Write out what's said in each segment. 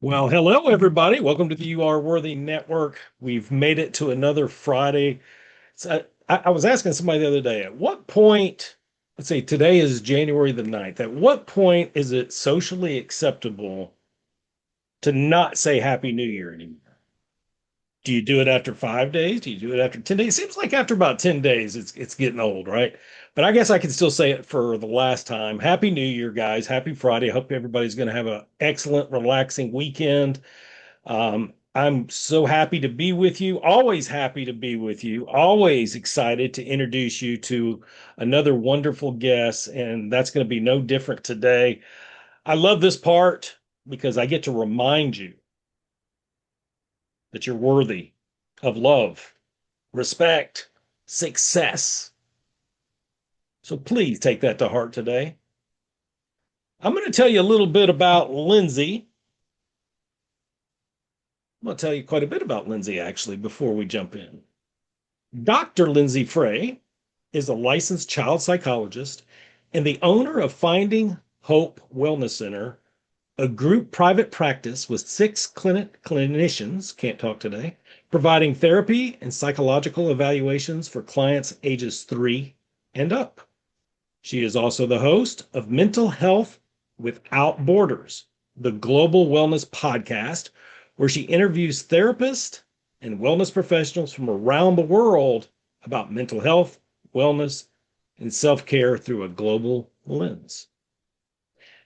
Well, hello, everybody. Welcome to the You Are Worthy Network. We've made it to another Friday. I was asking somebody the other day, at what point, let's say today is January the 9th, at what point is it socially acceptable to not say Happy New Year anymore? Do you do it after 5 days? Do you do it after 10 days? Seems like after about 10 days, it's getting old, right? But I guess I can still say it for the last time. Happy New Year, guys. Happy Friday. I hope everybody's going to have an excellent, relaxing weekend. I'm so happy to be with you, always happy to be with you, always excited to introduce you to another wonderful guest, and that's going to be no different today. I love this part because I get to remind you that you're worthy of love, respect, success. So please take that to heart today. I'm going to tell you a little bit about Lindsay. I'm going to tell you quite a bit about Lindsay actually before we jump in. Dr. Lindsay Frey is a licensed child psychologist and the owner of Finding Hope Wellness Center, a group private practice with six clinicians, can't talk today, providing therapy and psychological evaluations for clients ages 3 and up. She is also the host of Mental Health Without Borders, the global wellness podcast, where she interviews therapists and wellness professionals from around the world about mental health, wellness, and self care through a global lens.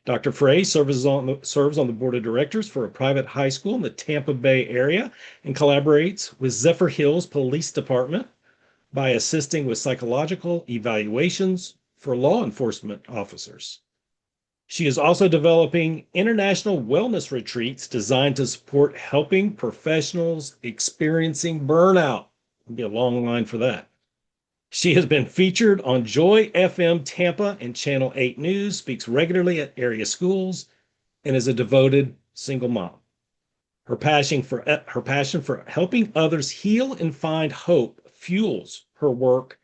Dr. Frey serves on the board of directors for a private high school in the Tampa Bay area and collaborates with Zephyr Hills Police Department by assisting with psychological evaluations for law enforcement officers. She is also developing international wellness retreats designed to support helping professionals experiencing burnout. It'll be a long line for that. She has been featured on Joy FM Tampa and Channel 8 News, speaks regularly at area schools, and is a devoted single mom. Her passion for helping others heal and find hope fuels her work,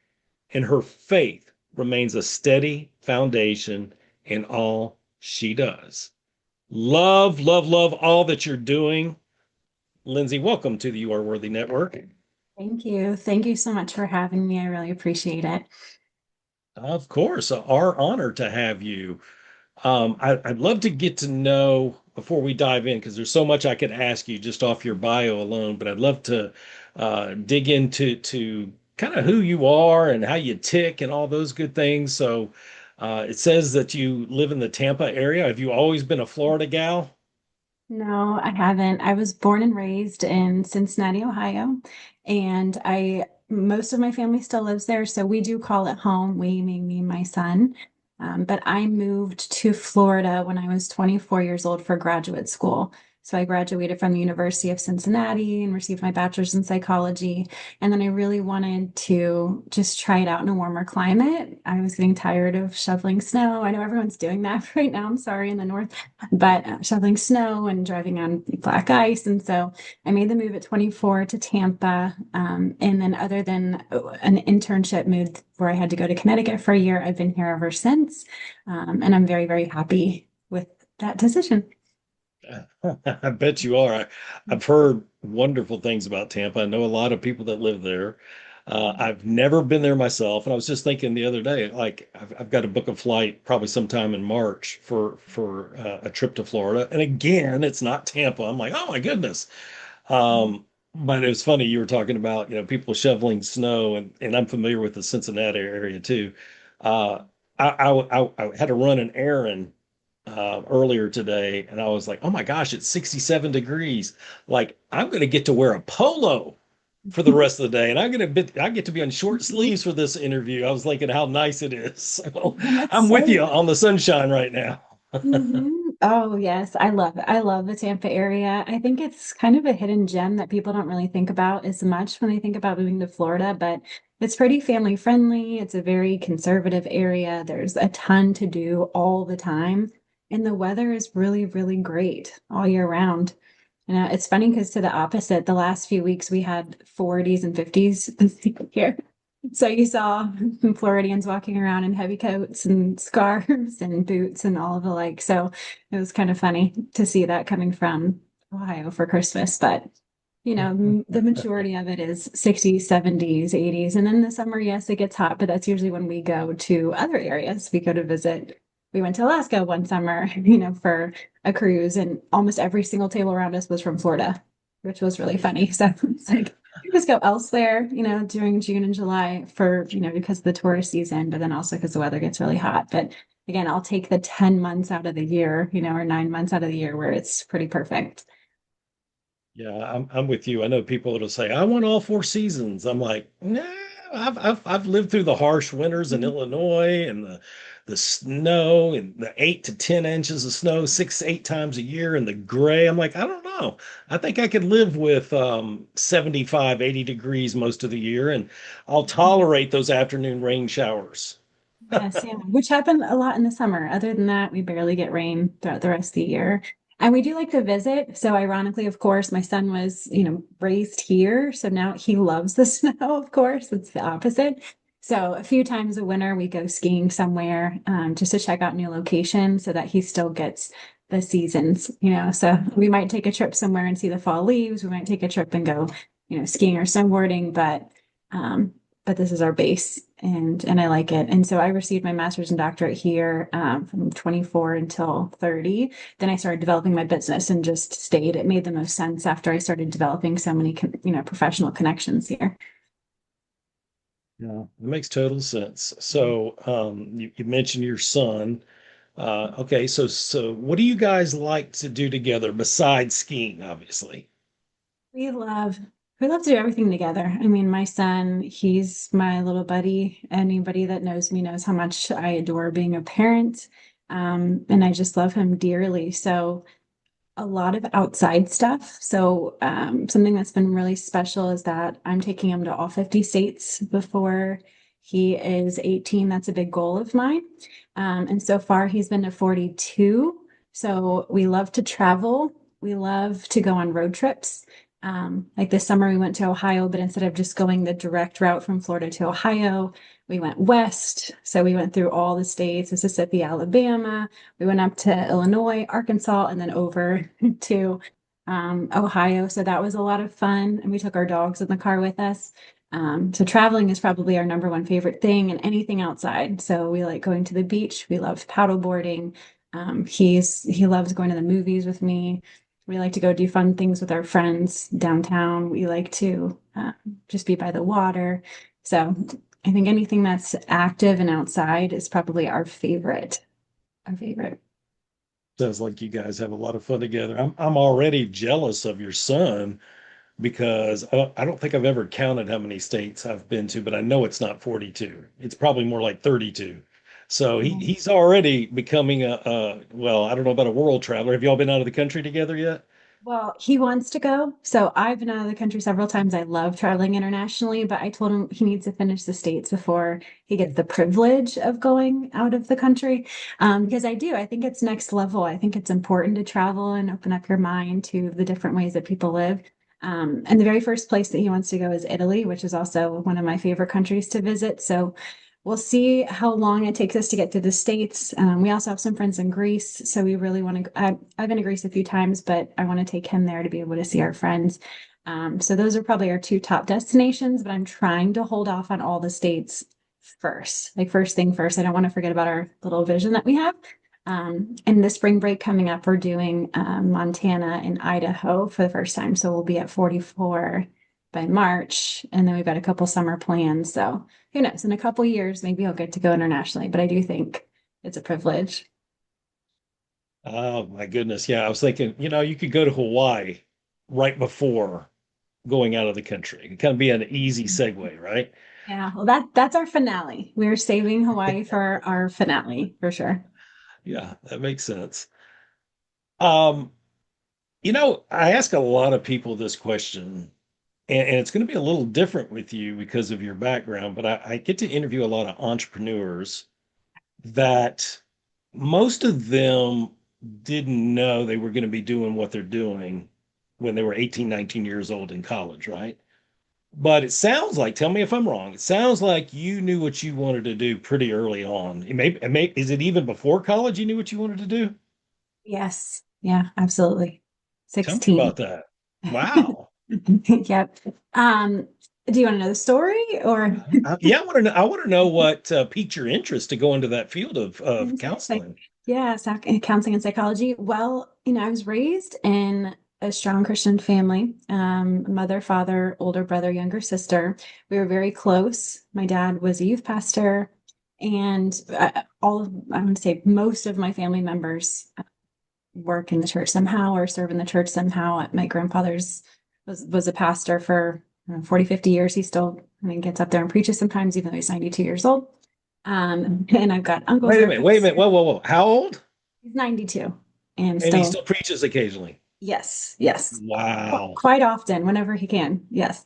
and her faith remains a steady foundation in all she does. Love, love, love all that you're doing. Lindsay, welcome to the You Are Worthy Network. Thank you. Thank you so much for having me. I really appreciate it. Of course, our honor to have you. I'd love to get to know before we dive in, because there's so much I could ask you just off your bio alone, but I'd love to dig into kind of who you are and how you tick and all those good things. So it says that you live in the Tampa area. Have you always been a Florida gal? No, I haven't. I was born and raised in Cincinnati, Ohio, and I most of my family still lives there, so we do call it home. We, meaning me and my son. But I moved to Florida when I was 24 years old for graduate school. So I graduated from the University of Cincinnati and received my bachelor's in psychology. And then I really wanted to just try it out in a warmer climate. I was getting tired of shoveling snow. I know everyone's doing that right now. I'm sorry, in the north, but shoveling snow and driving on black ice. And so I made the move at 24 to Tampa. And then, other than an internship move where I had to go to Connecticut for a year, I've been here ever since. And I'm very, very happy with that decision. I bet you are. I've heard wonderful things about Tampa. I know a lot of people that live there. I've never been there myself, and I was just thinking the other day, like I've got to book a flight probably sometime in March for a trip to Florida. And again, it's not Tampa. I'm like, oh my goodness. But it was funny you were talking about, people shoveling snow, and I'm familiar with the Cincinnati area too. Uh, I had to run an errand earlier today, and I was like, oh my gosh, it's 67 degrees. Like, I'm going to get to wear a polo for the rest of the day, and I get to be on short sleeves for this interview. I was thinking how nice it is. So That's I'm with you so on the sunshine right now. Oh, yes, I love it. I love the Tampa area. I think it's kind of a hidden gem that people don't really think about as much when they think about moving to Florida, but it's pretty family friendly. It's a very conservative area. There's a ton to do all the time, and the weather is really, really great all year round. It's funny because to the opposite, the last few weeks we had 40s and 50s here. So you saw Floridians walking around in heavy coats and scarves and boots and all of the like. So it was kind of funny to see that coming from Ohio for Christmas, but the majority of it is 60s, 70s, 80s. And then the summer, yes, it gets hot, but that's usually when we go to other areas. We go to visit. We went to Alaska one summer, for a cruise, and almost every single table around us was from Florida, which was really funny. So it's like we just go elsewhere, during June and July for, because of the tourist season, but then also because the weather gets really hot. But again, I'll take the 10 months out of the year, or 9 months out of the year where it's pretty perfect. Yeah, I'm with you. I know people that'll say, I want all four seasons. I'm like, nah, I've lived through the harsh winters in Mhm. Illinois and the snow and the 8 to 10 inches of snow 6, 8 times a year and the gray. I'm like, I don't know. I think I could live with 75, 80 degrees most of the year, and I'll tolerate those afternoon rain showers. Yes, yeah, which happened a lot in the summer. Other than that, we barely get rain throughout the rest of the year. And we do like to visit. So ironically, of course, my son was, raised here. So now he loves the snow, of course. It's the opposite. So a few times a winter, we go skiing somewhere just to check out new locations so that he still gets the seasons. So we might take a trip somewhere and see the fall leaves. We might take a trip and go, skiing or snowboarding, um, but this is our base and I like it. And so I received my master's and doctorate here from 24 until 30. Then I started developing my business and just stayed. It made the most sense after I started developing so many, professional connections here. Yeah, it makes total sense. So, you mentioned your son. Okay, so what do you guys like to do together besides skiing, obviously? We love we love to do everything together. I mean, my son, he's my little buddy. Anybody that knows me knows how much I adore being a parent. And I just love him dearly. So a lot of outside stuff. So, something that's been really special is that I'm taking him to all 50 states before he is 18. That's a big goal of mine. And so far, he's been to 42. So, we love to travel. We love to go on road trips. Like this summer, we went to Ohio, but instead of just going the direct route from Florida to Ohio, we went west. So, we went through all the states, Mississippi, Alabama. We went up to Illinois, Arkansas, and then over to Ohio. So that was a lot of fun. And we took our dogs in the car with us. So traveling is probably our number one favorite thing and anything outside. So we like going to the beach. We love paddleboarding. He loves going to the movies with me. We like to go do fun things with our friends downtown. We like to just be by the water. So I think anything that's active and outside is probably our favorite. Our favorite. Sounds like you guys have a lot of fun together. I'm already jealous of your son because I don't think I've ever counted how many states I've been to, but I know it's not 42. It's probably more like 32. So he's already becoming well, I don't know about a world traveler. Have y'all been out of the country together yet? Well, he wants to go. So I've been out of the country several times. I love traveling internationally, but I told him he needs to finish the States before he gets the privilege of going out of the country. Because I do. I think it's next level. I think it's important to travel and open up your mind to the different ways that people live. And the very first place that he wants to go is Italy, which is also one of my favorite countries to visit. So we'll see how long it takes us to get to the States. We also have some friends in Greece, so we really want to. I've been to Greece a few times, but I want to take him there to be able to see our friends. So those are probably our two top destinations, but I'm trying to hold off on all the states first. Like first thing first, I don't want to forget about our little vision that we have. And the spring break coming up, we're doing Montana and Idaho for the first time. So we'll be at 44 by March, and then we've got a couple summer plans. So who knows? In a couple years, maybe I'll get to go internationally, but I do think it's a privilege. Oh my goodness. Yeah, I was thinking, you could go to Hawaii right before going out of the country. It kind of be an easy segue, right? Yeah, well, that's our finale. We're saving Hawaii for our finale for sure. Yeah, that makes sense. Um, I ask a lot of people this question, and it's going to be a little different with you because of your background, but I get to interview a lot of entrepreneurs that most of them didn't know they were going to be doing what they're doing when they were 18, 19 years old in college, right? But it sounds like, tell me if I'm wrong, it sounds like you knew what you wanted to do pretty early on. Is it even before college you knew what you wanted to do? Yes. Yeah, absolutely. Tell me 16. about that. Wow. Yep. Um, do you want to know the story or Yeah, I want to know what piqued your interest to go into that field of Like, counseling. yeah, counseling and psychology. Well, I was raised in a strong Christian family. Mother, father, older brother, younger sister. We were very close. My dad was a youth pastor, and I would say most of my family members work in the church somehow or serve in the church somehow. My grandfather's was a pastor for 40, 50 years. He still, gets up there and preaches sometimes, even though he's 92 years old. And I've got uncles Wait that a are minute, wait a minute. Whoa, whoa, whoa. How old? he's 92 and And he still, still preaches occasionally. yes, yes, Wow. quite often, whenever he can. Yes.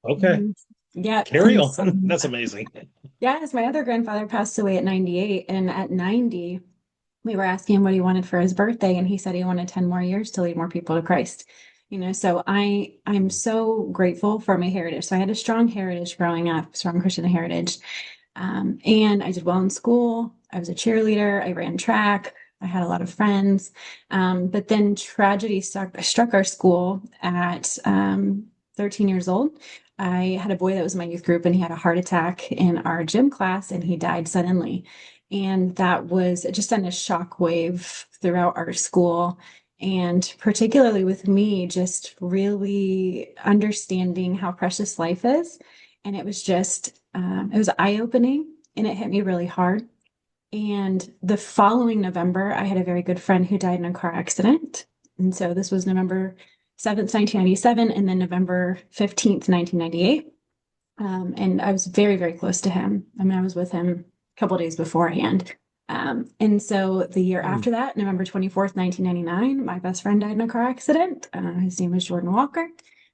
Okay. Mhm. Yeah. Carry And so, on. That's amazing. yes, my other grandfather passed away at 98. And at 90, we were asking him what he wanted for his birthday. And he said he wanted 10 more years to lead more people to Christ. So I'm so grateful for my heritage. So I had a strong heritage growing up, strong Christian heritage. And I did well in school. I was a cheerleader. I ran track. I had a lot of friends. But then tragedy struck our school at 13 years old. I had a boy that was in my youth group, and he had a heart attack in our gym class, and he died suddenly. And that was it just sent a shockwave throughout our school. And particularly with me, just really understanding how precious life is. And it was eye-opening, and it hit me really hard. And the following November, I had a very good friend who died in a car accident. And so this was November 7th, 1997, and then November 15th, 1998. And I was very, very close to him. I was with him a couple days beforehand. And so the year Hmm. after that, November 24th, 1999, my best friend died in a car accident. His name was Jordan Walker.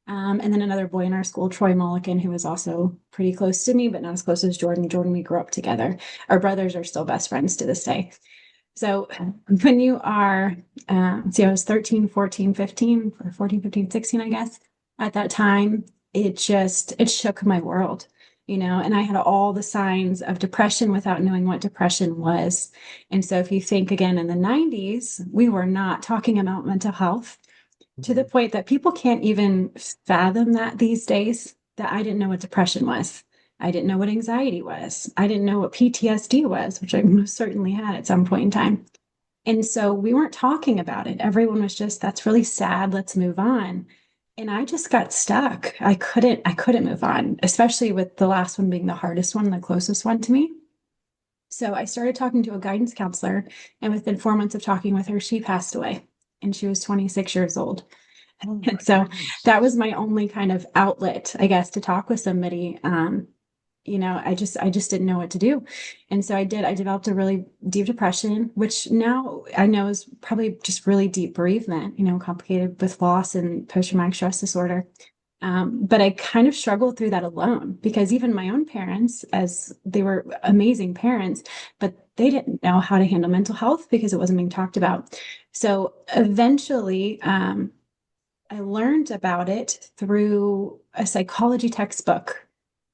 And then another boy in our school, Troy Mulligan, who was also pretty close to me, but not as close as Jordan. Jordan, we grew up together. Our brothers are still best friends to this day. So when you are, see, I was 13, 14, 15, or 14, 15, 16, I guess, at that time, it shook my world, and I had all the signs of depression without knowing what depression was. And so if you think again in the 90s, we were not talking about mental health to the point that people can't even fathom that these days, that I didn't know what depression was. I didn't know what anxiety was. I didn't know what PTSD was, which I most certainly had at some point in time. And so we weren't talking about it. Everyone was just, that's really sad. Let's move on. And I just got stuck. I couldn't move on, especially with the last one being the hardest one, the closest one to me. So I started talking to a guidance counselor, and within 4 months of talking with her, she passed away, and she was 26 years old. Oh And my so goodness. that was my only kind of outlet, I guess, to talk with somebody. I just didn't know what to do. And so I developed a really deep depression, which now I know is probably just really deep bereavement, complicated with loss and post-traumatic stress disorder. But I kind of struggled through that alone, because even my own parents, as they were amazing parents, but they didn't know how to handle mental health because it wasn't being talked about. So eventually, I learned about it through a psychology textbook.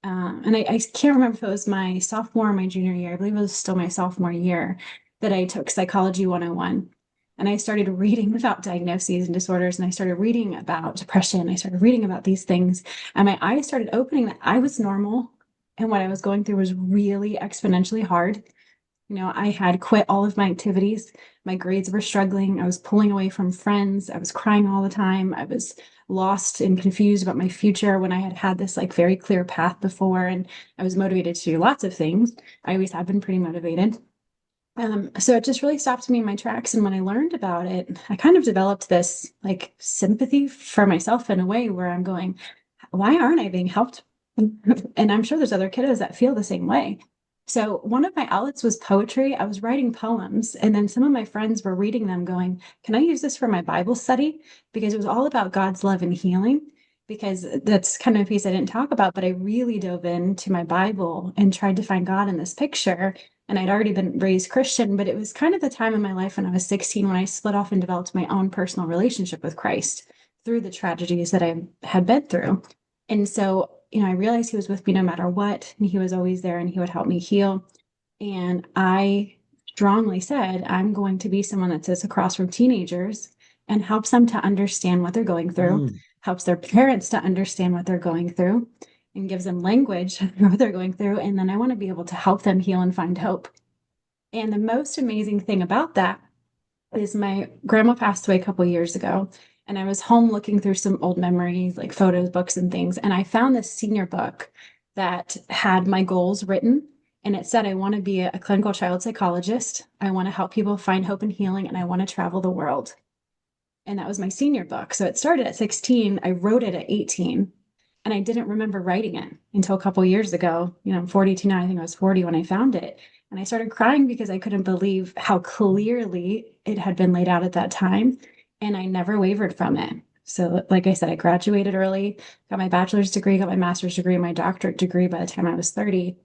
And I can't remember if it was my sophomore or my junior year. I believe it was still my sophomore year that I took Psychology 101. And I started reading about diagnoses and disorders, and I started reading about depression. I started reading about these things, and my eyes started opening that I was normal. And what I was going through was really exponentially hard. I had quit all of my activities. My grades were struggling. I was pulling away from friends. I was crying all the time. I was lost and confused about my future when I had had this like very clear path before, and I was motivated to do lots of things. I always have been pretty motivated. So it just really stopped me in my tracks. And when I learned about it, I kind of developed this like sympathy for myself in a way where I'm going, why aren't I being helped? And I'm sure there's other kiddos that feel the same way. So one of my outlets was poetry. I was writing poems, and then some of my friends were reading them, going, can I use this for my Bible study? Because it was all about God's love and healing. Because that's kind of a piece I didn't talk about, but I really dove into my Bible and tried to find God in this picture. And I'd already been raised Christian, but it was kind of the time in my life when I was 16 when I split off and developed my own personal relationship with Christ through the tragedies that I had been through. And so, I realized he was with me no matter what, and he was always there, and he would help me heal. And I strongly said, I'm going to be someone that sits across from teenagers and helps them to understand what they're going through, Mm. helps their parents to understand what they're going through, and gives them language for what they're going through. And then I want to be able to help them heal and find hope. And the most amazing thing about that is my grandma passed away a couple years ago, and I was home looking through some old memories, like photos, books, and things. And I found this senior book that had my goals written. And it said, I want to be a clinical child psychologist. I want to help people find hope and healing, and I want to travel the world. And that was my senior book. So it started at 16. I wrote it at 18. And I didn't remember writing it until a couple years ago. You know, I'm 42 now. I think I was 40 when I found it. And I started crying because I couldn't believe how clearly it had been laid out at that time. And I never wavered from it. So, like I said, I graduated early, got my bachelor's degree, got my master's degree, my doctorate degree by the time I was 30.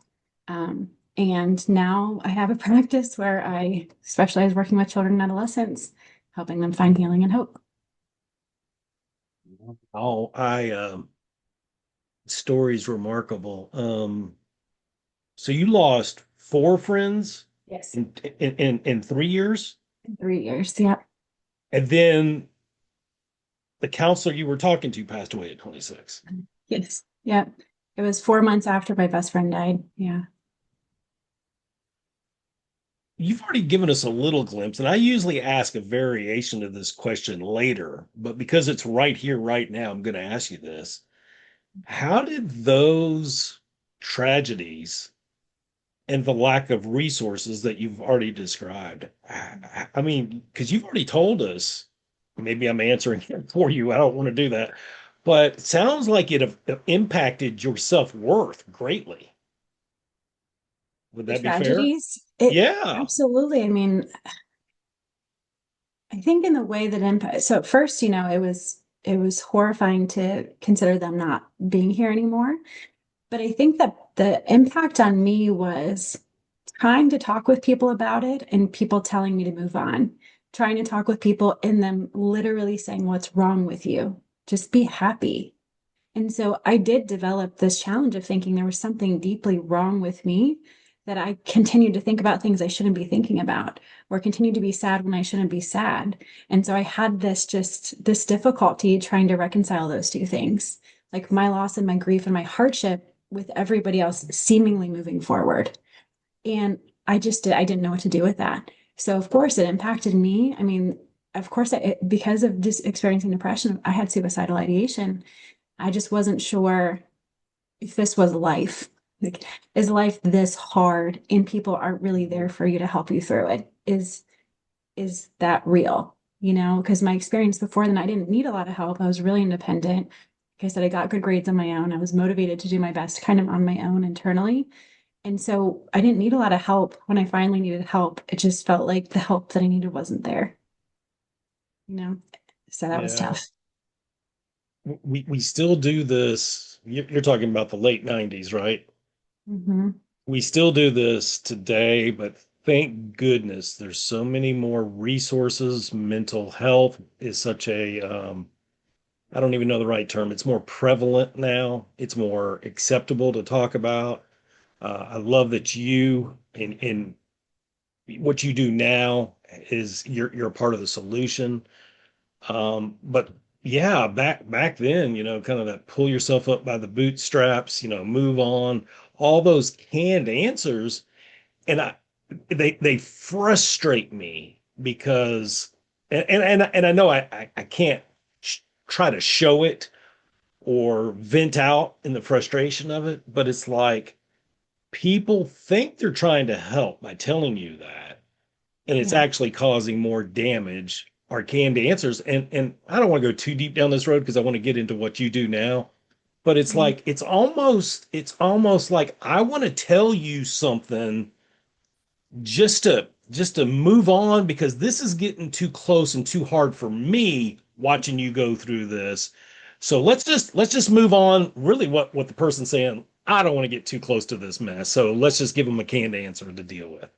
And now I have a practice where I specialize working with children and adolescents, helping them find healing and hope. Oh, I story's remarkable. So you lost four friends Yes. in 3 years, 3 years. Yeah. and then the counselor you were talking to passed away at 26. Yes. Yeah. It was 4 months after my best friend died. Yeah. You've already given us a little glimpse, and I usually ask a variation of this question later, but because it's right here, right now, I'm going to ask you this. How did those tragedies and the lack of resources that you've already described, I mean, because you've already told us, maybe I'm answering it for you. I don't want to do that, but it sounds like it have impacted your self-worth greatly. Would The that be fair? tragedies, it Yeah. absolutely. I mean, I think in the way that impact, so at first, it was horrifying to consider them not being here anymore. But I think that the impact on me was trying to talk with people about it and people telling me to move on, trying to talk with people and them literally saying, "What's wrong with you? Just be happy." And so I did develop this challenge of thinking there was something deeply wrong with me, that I continued to think about things I shouldn't be thinking about, or continued to be sad when I shouldn't be sad. And so I had this difficulty trying to reconcile those two things, like my loss and my grief and my hardship with everybody else seemingly moving forward. And I didn't know what to do with that. So of course it impacted me. I mean, of course, because of just experiencing depression, I had suicidal ideation. I just wasn't sure if this was life. Like, is life this hard and people aren't really there for you to help you through it? Is that real? Because my experience before then, I didn't need a lot of help. I was really independent. Like I said, I got good grades on my own. I was motivated to do my best kind of on my own internally. And so I didn't need a lot of help. When I finally needed help, it just felt like the help that I needed wasn't there, you know? So that was Yeah. tough. We still do this. You're talking about the late 90s, right? Hmm. We still do this today, but thank goodness there's so many more resources. Mental health is such a, I don't even know the right term. It's more prevalent now. It's more acceptable to talk about. I love that you in what you do now is you're a part of the solution. But yeah, back then, kind of that pull yourself up by the bootstraps, move on, all those canned answers, and they frustrate me because and I know I can't try to show it or vent out in the frustration of it, but it's like people think they're trying to help by telling you that, and it's Yeah. actually causing more damage are canned answers. And I don't want to go too deep down this road because I want to get into what you do now, but it's Mhm. like it's almost like I want to tell you something just to move on because this is getting too close and too hard for me watching you go through this. So let's just move on. Really, what the person's saying, I don't want to get too close to this mess. So let's just give them a canned answer to deal with.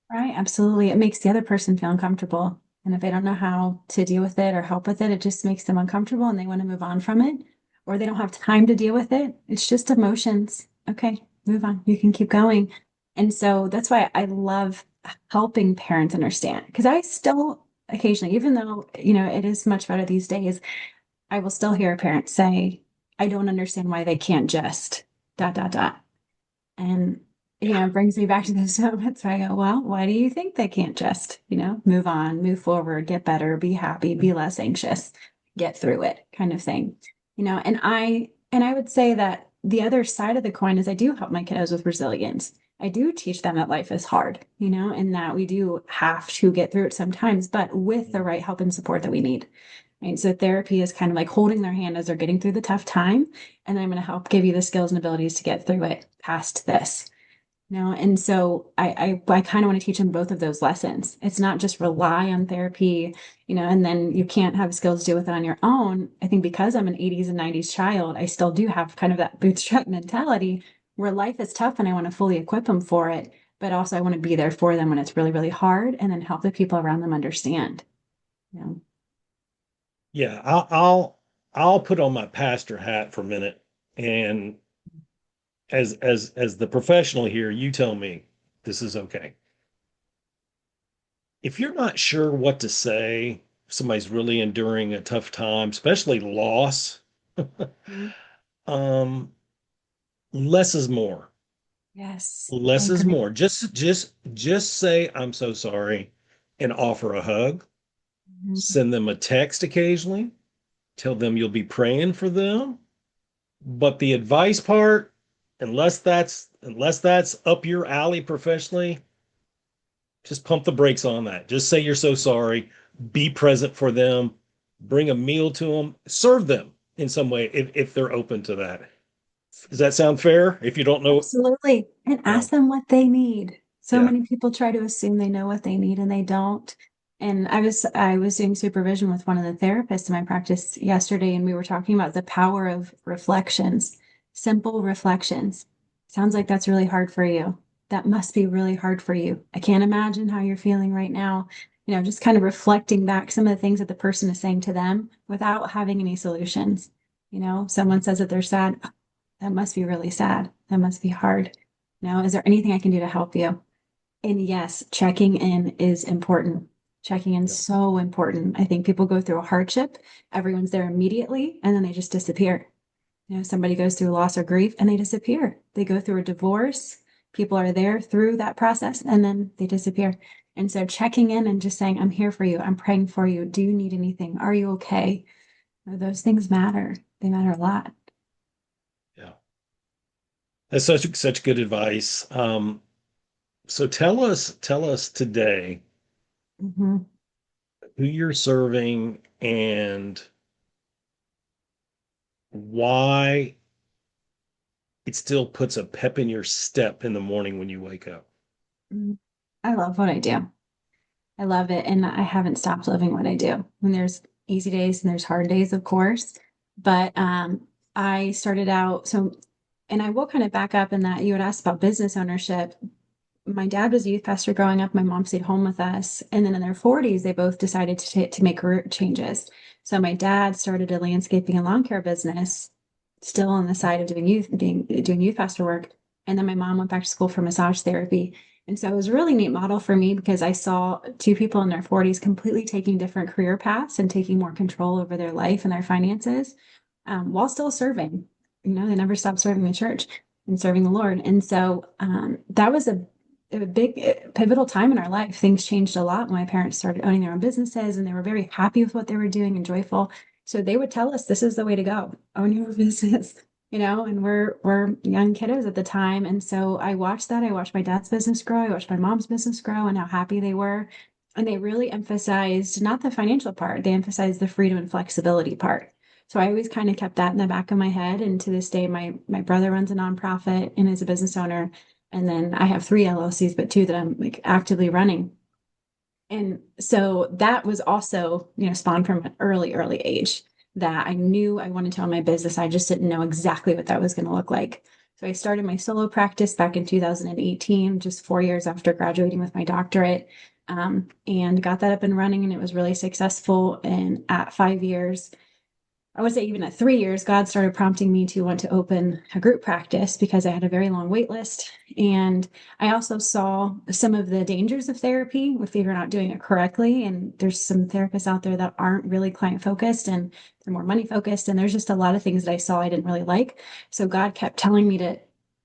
Right, absolutely. It makes the other person feel uncomfortable. And if they don't know how to deal with it or help with it, it just makes them uncomfortable and they want to move on from it, or they don't have time to deal with it. It's just emotions. Okay, move on. You can keep going. And so that's why I love helping parents understand, because I still occasionally, even though, it is much better these days, I will still hear a parent say, I don't understand why they can't just dot, dot, dot. And, it brings me back to those moments where I go, well, why do you think they can't just, move on, move forward, get better, be happy, be less anxious, get through it kind of thing. And I would say that the other side of the coin is I do help my kiddos with resilience. I do teach them that life is hard, and that we do have to get through it sometimes, but with the right help and support that we need. Right. So therapy is kind of like holding their hand as they're getting through the tough time. And then I'm going to help give you the skills and abilities to get through it past this. And so I kind of want to teach them both of those lessons. It's not just rely on therapy, and then you can't have skills to deal with it on your own. I think because I'm an 80s and 90s child, I still do have kind of that bootstrap mentality where life is tough and I want to fully equip them for it. But also I want to be there for them when it's really, really hard and then help the people around them understand. You know? Yeah, I'll put on my pastor hat for a minute, and as the professional here, you tell me this is okay. If you're not sure what to say, if somebody's really enduring a tough time, especially loss, Mhm. um, less is more. Yes, I Less is agree. more. Just say I'm so sorry and offer a hug. Mhm. Send them a text occasionally. Tell them you'll be praying for them. But the advice part, unless that's up your alley professionally, just pump the brakes on that. Just say you're so sorry. Be present for them. Bring a meal to them. Serve them in some way if they're open to that. Does that sound fair? If you don't know, Absolutely. And yeah, ask them what they need. So yeah, many people try to assume they know what they need and they don't. And I was doing supervision with one of the therapists in my practice yesterday, and we were talking about the power of reflections, simple reflections. Sounds like that's really hard for you. That must be really hard for you. I can't imagine how you're feeling right now. Just kind of reflecting back some of the things that the person is saying to them without having any solutions. Someone says that they're sad. That must be really sad. That must be hard. Now, is there anything I can do to help you? And yes, checking in is important. Checking in yeah, so important. I think people go through a hardship, everyone's there immediately, and then they just disappear. Somebody goes through loss or grief and they disappear. They go through a divorce, people are there through that process, and then they disappear. And so checking in and just saying, I'm here for you, I'm praying for you. Do you need anything? Are you okay? Those things matter. They matter a lot. yeah. That's such good advice. So tell us today Mhm. who you're serving and why it still puts a pep in your step in the morning when you wake up. Mm. I love what I do. I love it. And I haven't stopped loving what I do. And there's easy days and there's hard days, of course. But I started out and I will kind of back up in that you had asked about business ownership. My dad was a youth pastor growing up. My mom stayed home with us. And then in their 40s, they both decided to make career changes. So my dad started a landscaping and lawn care business, still on the side of doing youth pastor work. And then my mom went back to school for massage therapy. And so it was a really neat model for me because I saw two people in their 40s completely taking different career paths and taking more control over their life and their finances, while still serving. They never stopped serving the church and serving the Lord. And so that was a big pivotal time in our life. Things changed a lot when my parents started owning their own businesses, and they were very happy with what they were doing and joyful. So they would tell us, this is the way to go. Own your business, and we're young kiddos at the time. And so I watched that. I watched my dad's business grow. I watched my mom's business grow and how happy they were. And they really emphasized not the financial part, they emphasized the freedom and flexibility part. So I always kind of kept that in the back of my head. And to this day, my brother runs a nonprofit and is a business owner. And then I have three LLCs, but two that I'm like actively running. And so that was also, spawned from an early, early age that I knew I wanted to own my business. I just didn't know exactly what that was going to look like. So I started my solo practice back in 2018, just 4 years after graduating with my doctorate, and got that up and running. And it was really successful. And at 5 years, I would say even at 3 years, God started prompting me to want to open a group practice because I had a very long wait list. And I also saw some of the dangers of therapy if you're not doing it correctly. And there's some therapists out there that aren't really client focused and they're more money focused. And there's just a lot of things that I saw I didn't really like. So God kept telling me to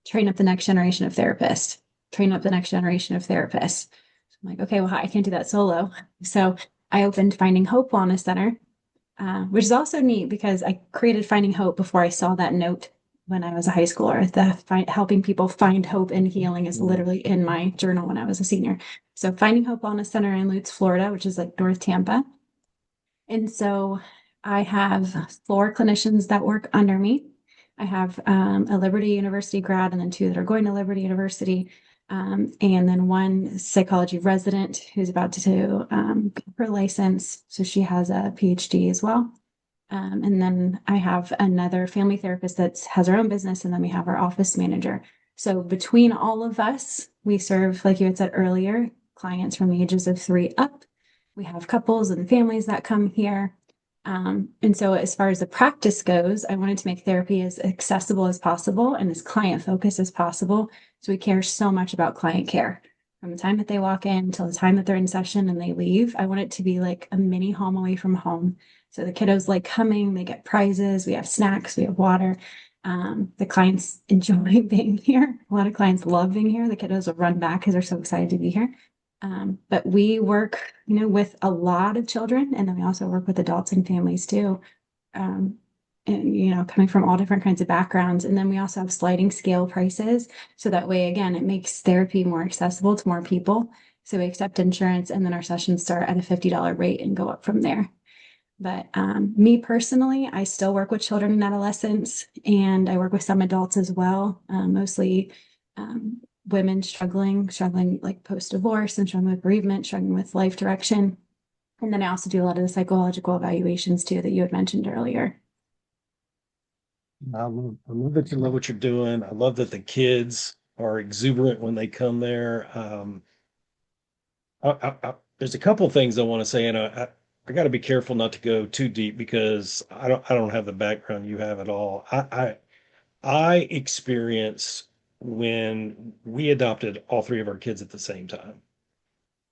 train up the next generation of therapists, train up the next generation of therapists. I'm like, okay, well, I can't do that solo. So I opened Finding Hope Wellness Center, which is also neat because I created Finding Hope before I saw that note when I was a high schooler. Helping people find hope and healing is Mhm. literally in my journal when I was a senior. So Finding Hope Wellness Center in Lutz, Florida, which is like North Tampa. And so I have 4 clinicians that work under me. I have a Liberty University grad and then 2 that are going to Liberty University. And then 1 psychology resident who's about to get her license. So she has a PhD as well. And then I have another family therapist that has her own business, and then we have our office manager. So between all of us, we serve, like you had said earlier, clients from the ages of 3 up. We have couples and families that come here. And so, as far as the practice goes, I wanted to make therapy as accessible as possible and as client focused as possible. So, we care so much about client care from the time that they walk in till the time that they're in session and they leave. I want it to be like a mini home away from home. So, the kiddos like coming, they get prizes, we have snacks, we have water. The clients enjoy being here. A lot of clients love being here. The kiddos will run back because they're so excited to be here. But we work, with a lot of children, and then we also work with adults and families too. Um, and coming from all different kinds of backgrounds. And then we also have sliding scale prices. So that way, again, it makes therapy more accessible to more people. So we accept insurance, and then our sessions start at a $50 rate and go up from there. But me personally, I still work with children and adolescents, and I work with some adults as well, mostly women struggling like post-divorce and struggling with bereavement, struggling with life direction. And then I also do a lot of the psychological evaluations too that you had mentioned earlier. I love that you love what you're doing. I love that the kids are exuberant when they come there. There's a couple things I want to say, and I got to be careful not to go too deep because I don't have the background you have at all. I experienced when we adopted all 3 of our kids at the same time,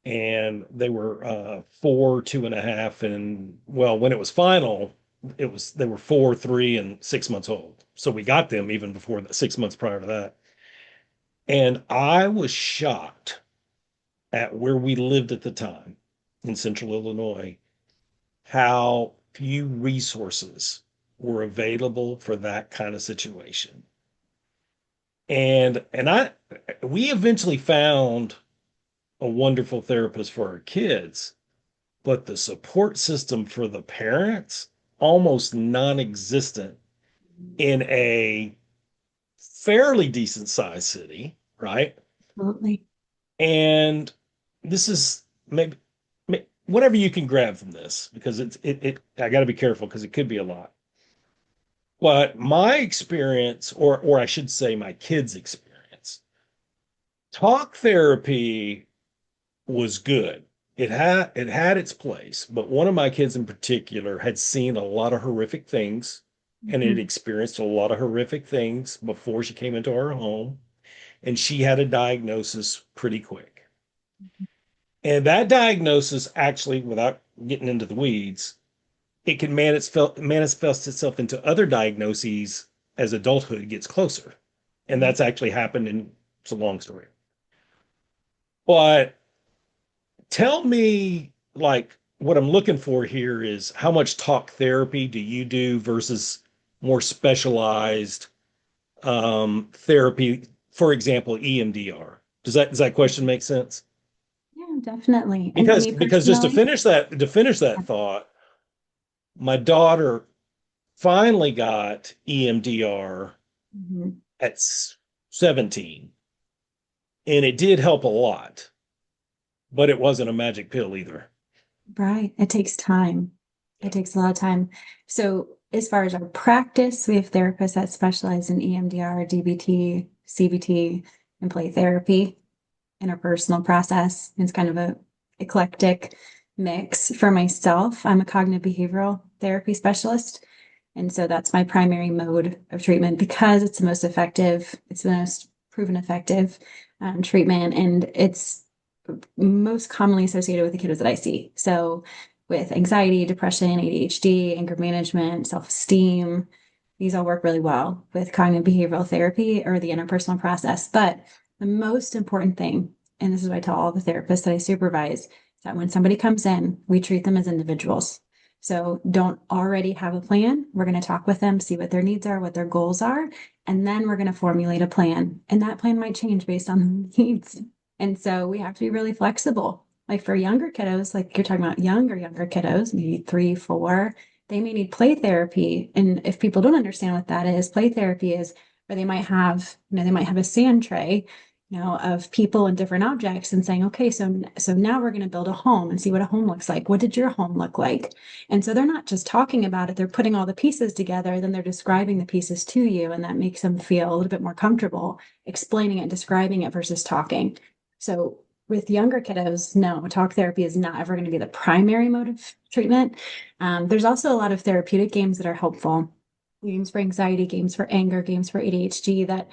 and they were 4, 2.5, and well, when it was final, they were 4, 3, and 6 months old. So we got them even before 6 months prior to that, and I was shocked at where we lived at the time in central Illinois, how few resources were available for that kind of situation. And we eventually found a wonderful therapist for our kids, but the support system for the parents almost non-existent in a fairly decent sized city, right? Absolutely. And this is maybe whatever you can grab from this because I got to be careful because it could be a lot. But my experience, or I should say my kids' experience, talk therapy was good. It had its place, but one of my kids in particular had seen a lot of horrific things and had Mhm. experienced a lot of horrific things before she came into our home, and she had a diagnosis pretty quick. And that diagnosis actually, without getting into the weeds, it can manifest itself into other diagnoses as adulthood gets closer. And Right. that's actually happened, and it's a long story. But tell me, like, what I'm looking for here is how much talk therapy do you do versus more specialized therapy, for example, EMDR? Does that question make sense? Yeah, definitely. And Because me because just to personally, finish that to finish that thought, my daughter finally got EMDR mhm, at 17, and it did help a lot, but it wasn't a magic pill either. right, it takes time. Yeah. It takes a lot of time. So, as far as our practice, we have therapists that specialize in EMDR, DBT, CBT, and play therapy, interpersonal process. It's kind of a eclectic mix. For myself, I'm a cognitive behavioral therapy specialist. And so that's my primary mode of treatment because it's the most effective, it's the most proven effective treatment, and it's most commonly associated with the kiddos that I see. So with anxiety, depression, ADHD, anger management, self-esteem, these all work really well with cognitive behavioral therapy or the interpersonal process. But the most important thing, and this is what I tell all the therapists that I supervise, is that when somebody comes in, we treat them as individuals. So don't already have a plan. We're going to talk with them, see what their needs are, what their goals are, and then we're going to formulate a plan. And that plan might change based on the needs. And so we have to be really flexible. Like for younger kiddos, like you're talking about younger kiddos, maybe 3, 4, they may need play therapy. And if people don't understand what that is, play therapy is where they might have, they might have a sand tray, of people and different objects and saying, okay, so now we're going to build a home and see what a home looks like. What did your home look like? And so they're not just talking about it, they're putting all the pieces together, then they're describing the pieces to you, and that makes them feel a little bit more comfortable explaining it, describing it versus talking. So with younger kiddos, no, talk therapy is not ever going to be the primary mode of treatment. There's also a lot of therapeutic games that are helpful. Games for anxiety, games for anger, games for ADHD that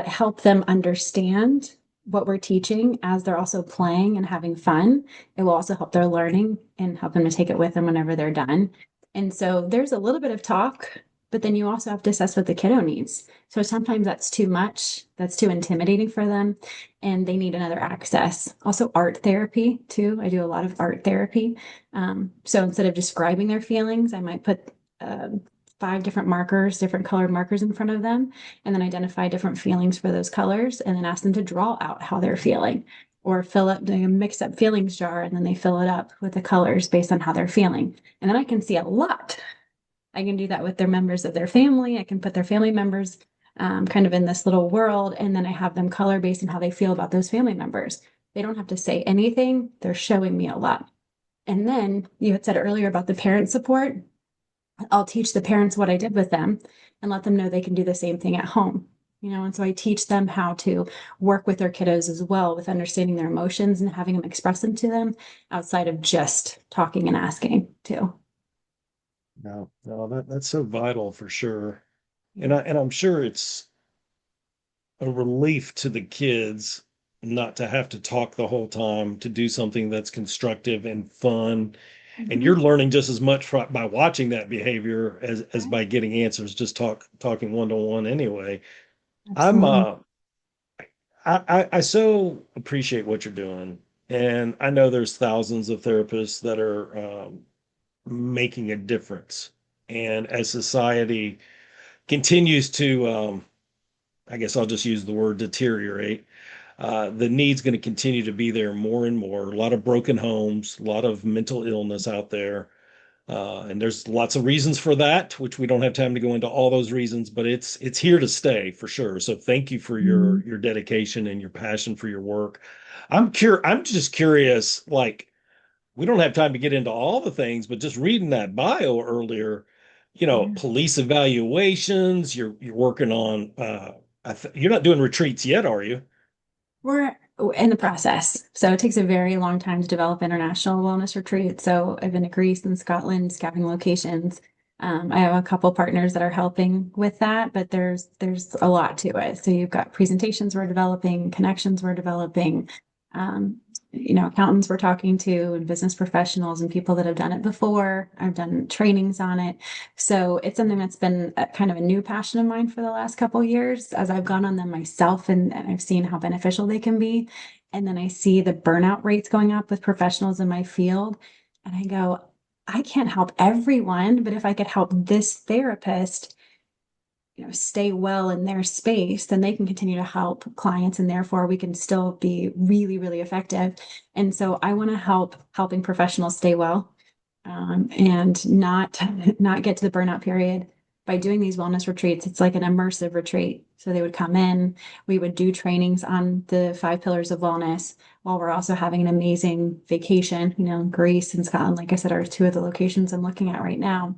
help them understand what we're teaching as they're also playing and having fun. It will also help their learning and help them to take it with them whenever they're done. And so there's a little bit of talk, but then you also have to assess what the kiddo needs. So sometimes that's too much, that's too intimidating for them, and they need another access. Also, art therapy, too. I do a lot of art therapy. So instead of describing their feelings, I might put 5 different different colored markers in front of them, and then identify different feelings for those colors, and then ask them to draw out how they're feeling, or fill up the mix up feelings jar, and then they fill it up with the colors based on how they're feeling. And then I can see a lot. I can do that with their members of their family. I can put their family members kind of in this little world, and then I have them color based on how they feel about those family members. They don't have to say anything. They're showing me a lot. And then you had said earlier about the parent support. I'll teach the parents what I did with them and let them know they can do the same thing at home. And so I teach them how to work with their kiddos as well with understanding their emotions and having them express them to them outside of just talking and asking too. No, no, that's so vital for sure. Yeah. And I'm sure it's a relief to the kids not to have to talk the whole time, to do something that's constructive and fun. And Mhm. you're learning just as much by watching that behavior as Right. by getting answers, just talking one to one anyway. I'm Absolutely. I so appreciate what you're doing. And I know there's thousands of therapists that are making a difference. And as society continues to, I guess I'll just use the word deteriorate, the need's going to continue to be there more and more. A lot of broken homes, a lot of mental illness out there. And there's lots of reasons for that, which we don't have time to go into all those reasons, but it's here to stay for sure. So thank you for Mhm. your dedication and your passion for your work. I'm just curious, like we don't have time to get into all the things, but just reading that bio earlier, Yeah. police evaluations, you're working on you're not doing retreats yet, are you? We're in the process. So it takes a very long time to develop international wellness retreats. So I've been to Greece and Scotland, scouting locations. I have a couple partners that are helping with that, but there's a lot to it. So you've got presentations we're developing, connections we're developing, um, accountants we're talking to, and business professionals and people that have done it before. I've done trainings on it. So it's something that's been kind of a new passion of mine for the last couple of years as I've gone on them myself, and I've seen how beneficial they can be. And then I see the burnout rates going up with professionals in my field. And I go, I can't help everyone, but if I could help this therapist, stay well in their space, then they can continue to help clients, and therefore we can still be really, really effective. And so I want to helping professionals stay well, and not get to the burnout period by doing these wellness retreats. It's like an immersive retreat. So they would come in, we would do trainings on the 5 pillars of wellness while we're also having an amazing vacation. Greece and Scotland, like I said, are 2 of the locations I'm looking at right now.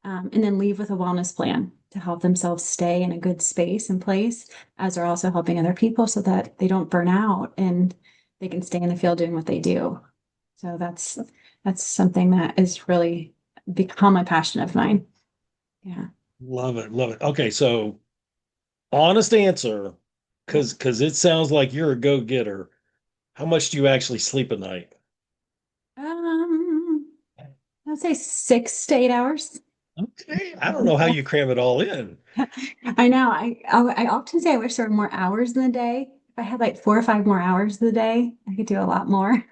And then leave with a wellness plan to help themselves stay in a good space and place as they're also helping other people so that they don't burn out and they can stay in the field doing what they do. So that's something that has really become a passion of mine. Yeah. Love it. Love it. Okay, so honest answer, Yep. because it sounds like you're a go-getter. How much do you actually sleep a night? Um, I'd say 6 to 8 hours. Okay, I don't know how you cram it all in. I know. I often say I wish there were more hours in the day. If I had like 4 or 5 more hours in the day, I could do a lot more.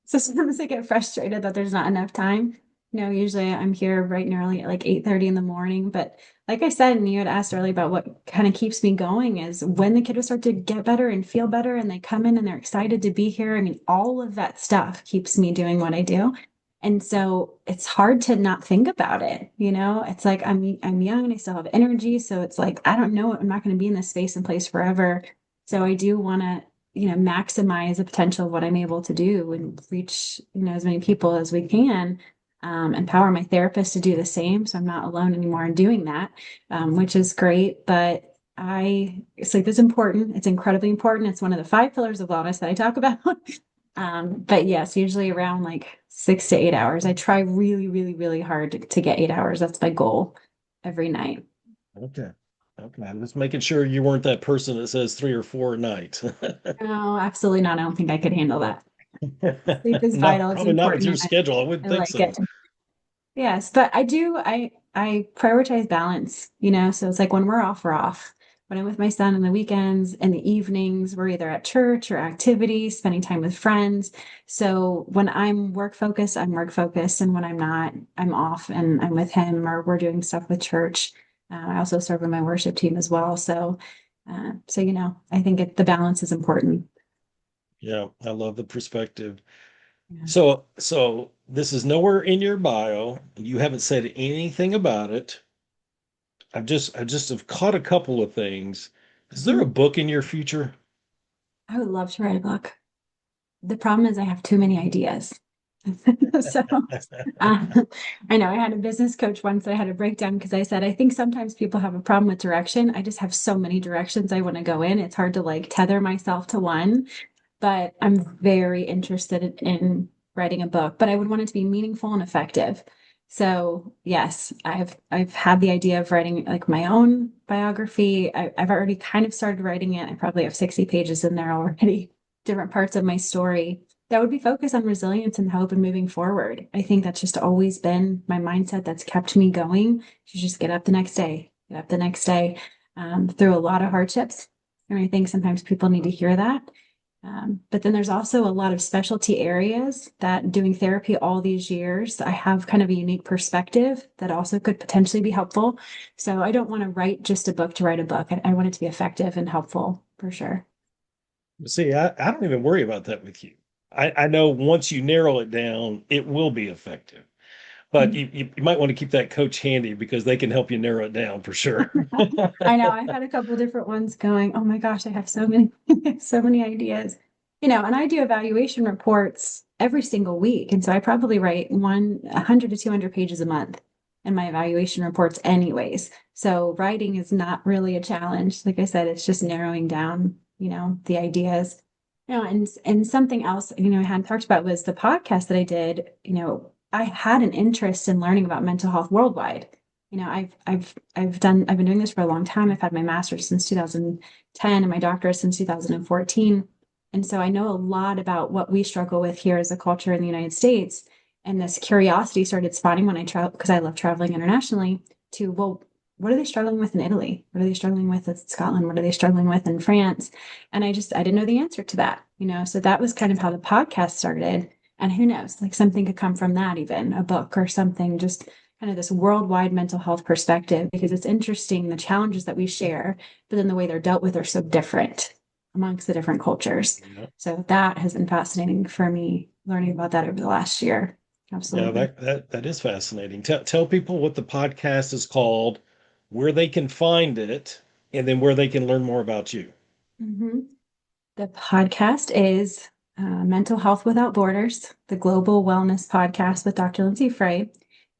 So sometimes I get frustrated that there's not enough time. Usually I'm here bright and early at like 8:30 in the morning. But like I said, and you had asked earlier about what kind of keeps me going is when the kiddos start to get better and feel better and they come in and they're excited to be here. I mean, all of that stuff keeps me doing what I do. And so it's hard to not think about it, It's like I'm young and I still have energy, so it's like I don't know, I'm not going to be in this space and place forever. So I do want to, maximize the potential of what I'm able to do and reach, as many people as we can. Empower my therapist to do the same, so I'm not alone anymore in doing that, which is great. But sleep is important. It's incredibly important. It's one of the 5 pillars of wellness that I talk about. But yes, usually around like 6 to 8 hours. I try really, really, really hard to get 8 hours. That's my goal every night. Okay. Okay. I'm just making sure you weren't that person that says 3 or 4 a night. No, absolutely not. I don't think I could handle that. Sleep is No, vital. It's probably not with your important. schedule. I wouldn't I think like it. so. Yes, but I prioritize balance, so it's like when we're off, we're off. When I'm with my son on the weekends and the evenings, we're either at church or activities, spending time with friends. So when I'm work focused, I'm work focused. And when I'm not, I'm off and I'm with him or we're doing stuff with church. I also serve in my worship team as well. So I think the balance is important. Yeah, I love the perspective. Yeah. So this is nowhere in your bio. You haven't said anything about it. I just have caught a couple of things. Is there a Mhm. book in your future? I would love to write a book. The problem is I have too many ideas. So uh, I know I had a business coach once that I had to break down because I said, I think sometimes people have a problem with direction. I just have so many directions I want to go in. It's hard to like tether myself to one, but I'm very interested in writing a book, but I would want it to be meaningful and effective. So yes, I've had the idea of writing like my own biography. I've already kind of started writing it. I probably have 60 pages in there already, different parts of my story that would be focused on resilience and hope and moving forward. I think that's just always been my mindset that's kept me going to just get up the next day, get up the next day through a lot of hardships. And I think sometimes people need to hear that. But then there's also a lot of specialty areas that doing therapy all these years, I have kind of a unique perspective that also could potentially be helpful. So I don't want to write just a book to write a book. I want it to be effective and helpful for sure. See, I don't even worry about that with you. I know once you narrow it down, it will be effective. But you might want to keep that coach handy because they can help you narrow it down for sure. I know I've had a couple different ones going, oh my gosh, I have so many, so many ideas. And I do evaluation reports every single week. And so I probably write 100 to 200 pages a month in my evaluation reports anyways. So writing is not really a challenge. Like I said, it's just narrowing down, the ideas. And something else, I hadn't talked about was the podcast that I did. I had an interest in learning about mental health worldwide. I've been doing this for a long time. I've had my master's since 2010 and my doctorate since 2014. And so I know a lot about what we struggle with here as a culture in the United States. And this curiosity started spawning when I travel because I love traveling internationally to, well, what are they struggling with in Italy? What are they struggling with in Scotland? What are they struggling with in France? And I didn't know the answer to that. So that was kind of how the podcast started. And who knows, like something could come from that, even a book or something, just kind of this worldwide mental health perspective, because it's interesting the challenges that we share, but then the way they're dealt with are so different amongst the different cultures. Yeah, So that has been fascinating for me learning about that over the last year. yeah, Absolutely. that is fascinating. Tell people what the podcast is called, where they can find it, and then where they can learn more about you. Mhm. The podcast is Mental Health Without Borders, the Global Wellness Podcast with Dr. Lindsay Frey.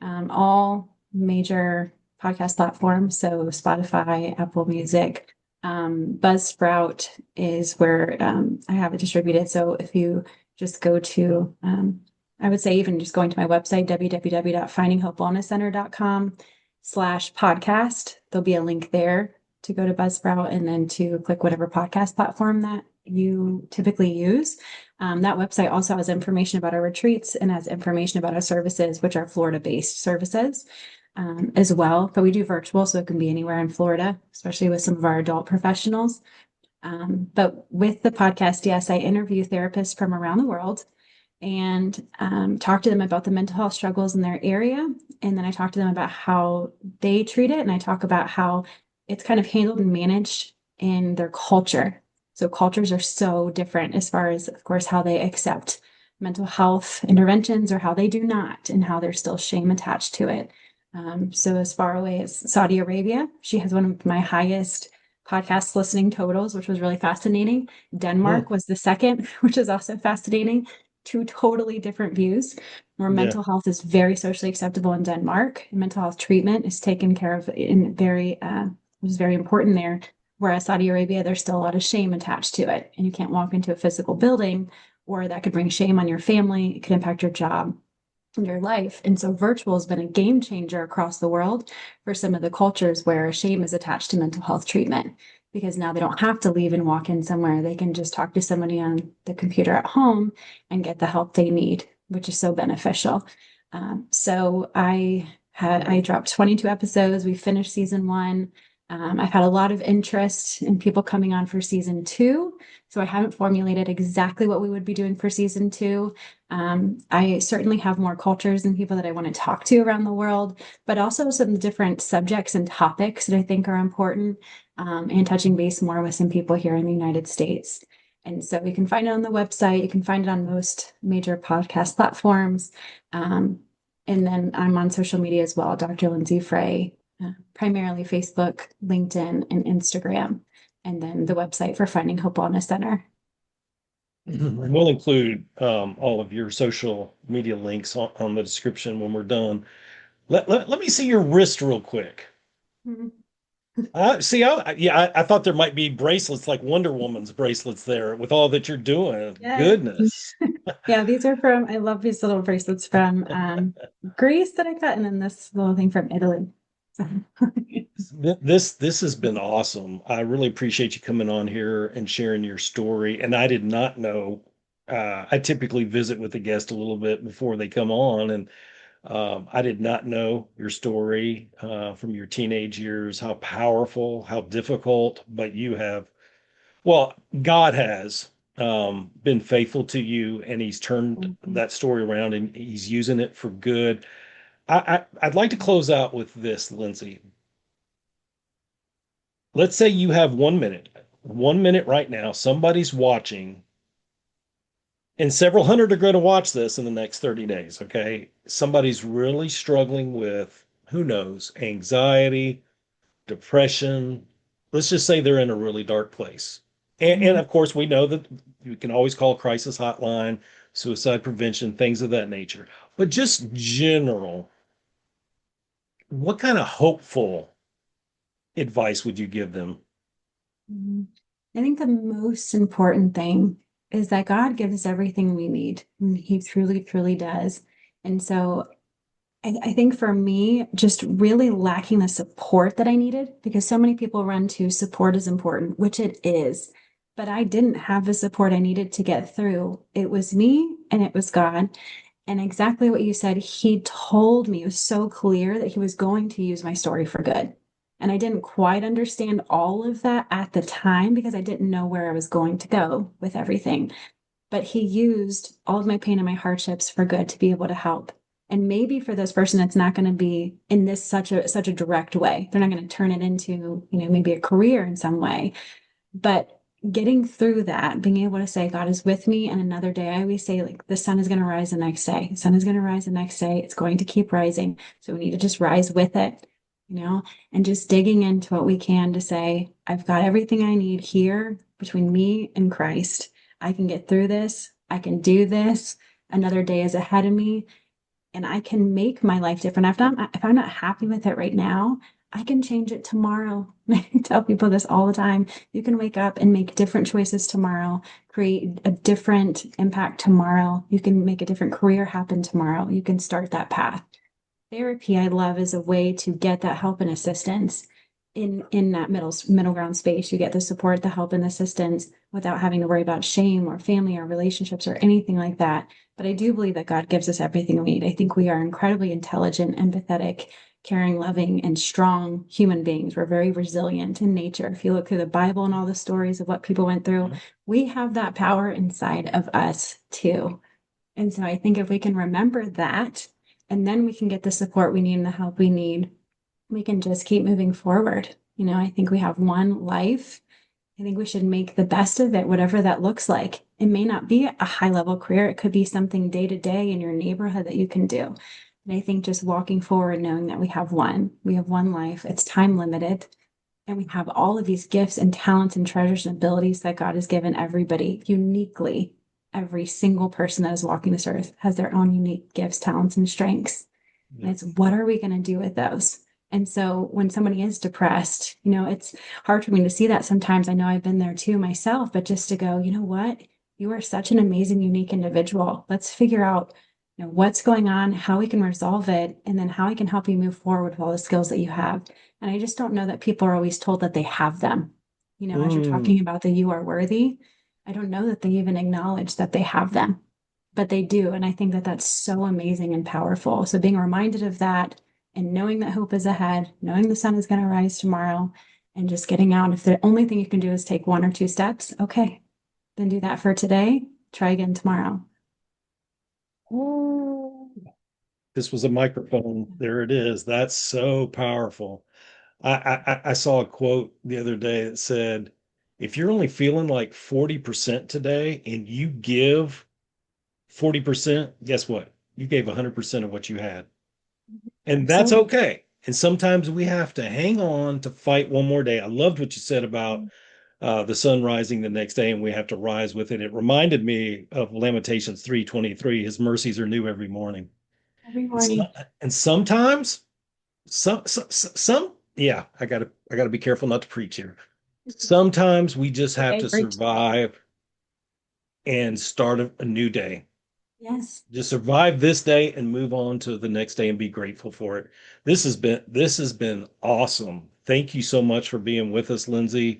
All major podcast platforms, so Spotify, Apple Music, Buzzsprout is where I have it distributed. So if you just go to, I would say even just going to my website, www.findinghopewellnesscenter.com, buzzsprout/podcast. There'll be a link there to go to Buzzsprout and then to click whatever podcast platform that you typically use. That website also has information about our retreats and has information about our services, which are Florida-based services as well. But we do virtual, so it can be anywhere in Florida, especially with some of our adult professionals. But with the podcast, yes, I interview therapists from around the world and talk to them about the mental health struggles in their area. And then I talk to them about how they treat it. And I talk about how it's kind of handled and managed in their culture. So cultures are so different as far as, of course, how they accept mental health interventions or how they do not, and how there's still shame attached to it. So as far away as Saudi Arabia, she has one of my highest podcast listening totals, which was really fascinating. Hmm. Denmark was the second, which is also fascinating. Two totally different views, where Yeah. mental health is very socially acceptable in Denmark, and mental health treatment is taken care of in very, which is very important there. Whereas Saudi Arabia, there's still a lot of shame attached to it, and you can't walk into a physical building, or that could bring shame on your family. It could impact your job and your life. And so virtual has been a game changer across the world for some of the cultures where shame is attached to mental health treatment, because now they don't have to leave and walk in somewhere. They can just talk to somebody on the computer at home and get the help they need, which is so beneficial. So I dropped 22 episodes. We finished season one. I've had a lot of interest in people coming on for season two. So I haven't formulated exactly what we would be doing for season two. I certainly have more cultures and people that I want to talk to around the world, but also some different subjects and topics that I think are important, and touching base more with some people here in the United States. And so you can find it on the website. You can find it on most major podcast platforms. Um, and then I'm on social media as well, Dr. Lindsay Frey, primarily Facebook, LinkedIn, and Instagram. And then the website for Finding Hope Wellness Center. And we'll include all of your social media links on the description when we're done. Let me see your wrist real quick. Mhm. See, I thought there might be bracelets like Wonder Woman's bracelets there with all that you're doing. Yeah. Goodness. Yeah, these are from, I love these little bracelets from Greece that I got, and then this little thing from Italy. So, This has been awesome. I really appreciate you coming on here and sharing your story. And I did not know. I typically visit with the guest a little bit before they come on, and I did not know your story from your teenage years, how powerful, how difficult, but you have, well, God has been faithful to you, and He's turned mhm. that story around, and He's using it for good. I'd like to close out with this, Lindsay. Let's say you have 1 minute right now, somebody's watching, and several hundred are going to watch this in the next 30 days. Okay. Somebody's really struggling with, who knows, anxiety, depression. Let's just say they're in a really dark place. And Mhm. of course, we know that you can always call crisis hotline, suicide prevention, things of that nature. But just general, what kind of hopeful advice would you give them? Mhm. I think the most important thing is that God gives us everything we need. And He truly, truly does. And so I think for me, just really lacking the support that I needed, because so many people run to support is important, which it is. But I didn't have the support I needed to get through. It was me and it was God. And exactly what you said, He told me, it was so clear that He was going to use my story for good. And I didn't quite understand all of that at the time because I didn't know where I was going to go with everything. But He used all of my pain and my hardships for good to be able to help. And maybe for this person, it's not going to be in this such a direct way. They're not going to turn it into, maybe a career in some way. But getting through that, being able to say, God is with me, and another day, I always say, like, the sun is going to rise the next day. The sun is going to rise the next day. It's going to keep rising. So we need to just rise with it, and just digging into what we can to say, I've got everything I need here between me and Christ. I can get through this. I can do this. Another day is ahead of me, and I can make my life different. If I'm not happy with it right now, I can change it tomorrow. I tell people this all the time. You can wake up and make different choices tomorrow, create a different impact tomorrow. You can make a different career happen tomorrow. You can start that path. Therapy, I love, is a way to get that help and assistance in that middle ground space. You get the support, the help, and assistance without having to worry about shame or family or relationships or anything like that. But I do believe that God gives us everything we need. I think we are incredibly intelligent, empathetic, caring, loving, and strong human beings. We're very resilient in nature. If you look through the Bible and all the stories of what people went through, we have that power inside of us too. And so I think if we can remember that, and then we can get the support we need and the help we need, we can just keep moving forward. I think we have one life. I think we should make the best of it, whatever that looks like. It may not be a high level career, it could be something day to day in your neighborhood that you can do. And I think just walking forward, knowing that we have one life, it's time limited, and we have all of these gifts and talents and treasures and abilities that God has given everybody uniquely. Every single person that is walking this earth has their own unique gifts, talents, and strengths. And Yeah. it's what are we going to do with those? And so when somebody is depressed, it's hard for me to see that sometimes. I know I've been there too myself, but just to go, you know what? You are such an amazing, unique individual. Let's figure out, what's going on, how we can resolve it, and then how I can help you move forward with all the skills that you have. And I just don't know that people are always told that they have them. As you're Mm. talking about the you are worthy, I don't know that they even acknowledge that they have them, but they do. And I think that that's so amazing and powerful. So being reminded of that and knowing that hope is ahead, knowing the sun is going to rise tomorrow, and just getting out. If the only thing you can do is take one or two steps, okay, then do that for today. Try again tomorrow. Ooh. This was a microphone. There it is. That's so powerful. I saw a quote the other day that said, if you're only feeling like 40% today and you give 40%, guess what? You gave 100% of what you had. And that's Absolutely. okay. And sometimes we have to hang on to fight one more day. I loved what you said about the sun rising the next day and we have to rise with it. It reminded me of Lamentations 3:23. His mercies are new every morning. Every And, so, morning. and sometimes yeah, I gotta be careful not to preach here. Sometimes we just have Okay, to great. survive and start a new day. Yes. Just survive this day and move on to the next day and be grateful for it. This has been awesome. Thank you so much for being with us, Lindsay.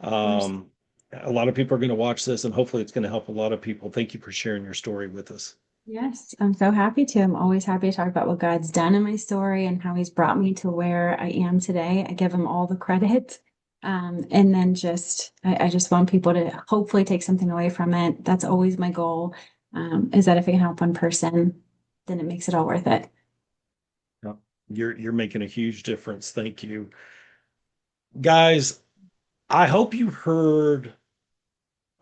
Of course. Um, a lot of people are going to watch this, and hopefully, it's going to help a lot of people. Thank you for sharing your story with us. Yes, I'm so happy to. I'm always happy to talk about what God's done in my story and how he's brought me to where I am today. I give him all the credit. And then I just want people to hopefully take something away from it. That's always my goal. Is that if I can help one person, then it makes it all worth it. Yeah. You're making a huge difference. Thank you, guys. I hope you heard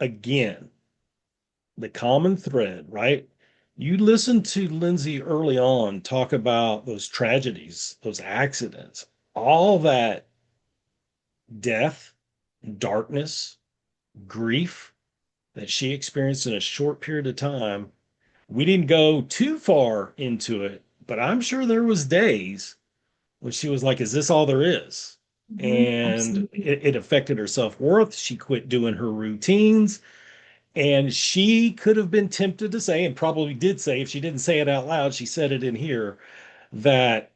again the common thread, right? You listened to Lindsay early on talk about those tragedies, those accidents, all that death, darkness, grief that she experienced in a short period of time. We didn't go too far into it, but I'm sure there was days when she was like, is this all there is? And Absolutely. it affected her self-worth. She quit doing her routines. And she could have been tempted to say, and probably did say, if she didn't say it out loud, she said it in here, that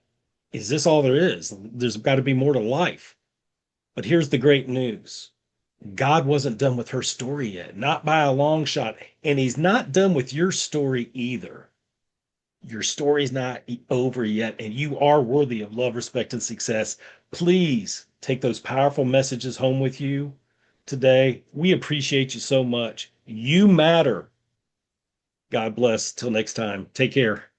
is this all there is? There's got to be more to life. But here's the great news. God wasn't done with her story yet, not by a long shot. And he's not done with your story either. Your story's not over yet, and you are worthy of love, respect, and success. Please take those powerful messages home with you today. We appreciate you so much. You matter. God bless. Till next time. Take care.